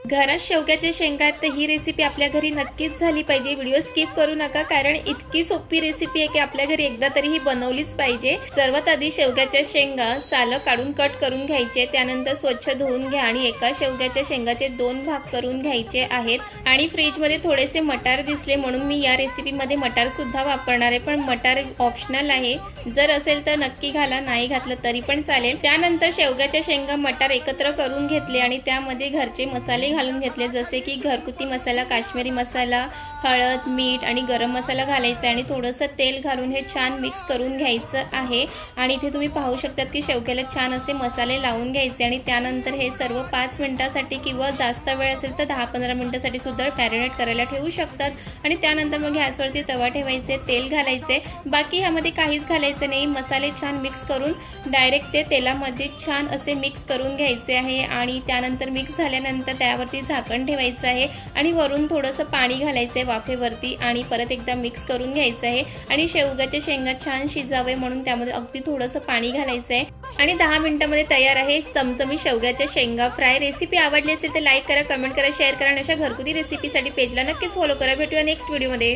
घरात शेवग्याच्या शेंगा आहेत, तर ही रेसिपी आपल्या घरी नक्कीच झाली पाहिजे. व्हिडिओ स्किप करू नका, कारण इतकी सोपी रेसिपी आहे की आपल्या घरी एकदा तरी ही बनवलीच पाहिजे. सर्वात आधी शेवग्याच्या शेंगा सालं काढून कट करून घ्यायचे, त्यानंतर स्वच्छ धुवून घ्या आणि एका शेवग्याच्या शेंगाचे 2 भाग करून घ्यायचे आहेत. आणि फ्रीजमध्ये थोडेसे मटार दिसले म्हणून मी या रेसिपीमध्ये मटार सुद्धा वापरणार आहे, पण मटार ऑप्शनल आहे. जर असेल तर नक्की घाला, नाही घातलं तरी पण चालेल. त्यानंतर शेवग्याच्या शेंगा मटार एकत्र करून घेतले आणि त्यामध्ये घरचे मसाले घालून घेतले, जसे की घरगुती मसाला, काश्मीरी मसाला, हळद, मीठ आणि गरम मसाला घालायचा आणि थोडंसं तेल घालून हे छान मिक्स करून घ्यायचं आहे. आणि इथे तुम्ही पाहू शकतात की शेवग्याला छान असे मसाले लावून घ्यायचे आणि त्यानंतर हे सर्व 5 मिनिटासाठी किंवा जास्त वेळ असेल तर 10-15 मिनिटासाठी सुद्धा मॅरिनेट करायला ठेवू शकतात. आणि त्यानंतर मग गॅसवरती तवा ठेवायचे, तेल घालायचे, बाकी ह्यामध्ये काहीच घालायचं नाही. मसाले छान मिक्स करून डायरेक्ट ते तेलामध्ये छान असे मिक्स करून घ्यायचे आहे. आणि त्यानंतर मिक्स झाल्यानंतर त्यावरती झाकण ठेवायचं आहे आणि वरून थोडंसं पाणी घालायचं आहे वाफेवरती आणि परत एकदा मिक्स करून घ्यायचं आहे. आणि शेवग्याचे शेंगा छान शिजावे म्हणून त्यामध्ये अगदी थोडंसं पाणी घालायचं आहे. आणि 10 मिनिटांमध्ये तयार आहे चमचमी शेवग्याच्या शेंगा फ्राय. रेसिपी आवडली असेल तर लाईक करा, कमेंट करा, शेअर करा आणि अशा घरगुती रेसिपीसाठी पेजला नक्कीच फॉलो करा. भेटूया नेक्स्ट व्हिडिओमध्ये.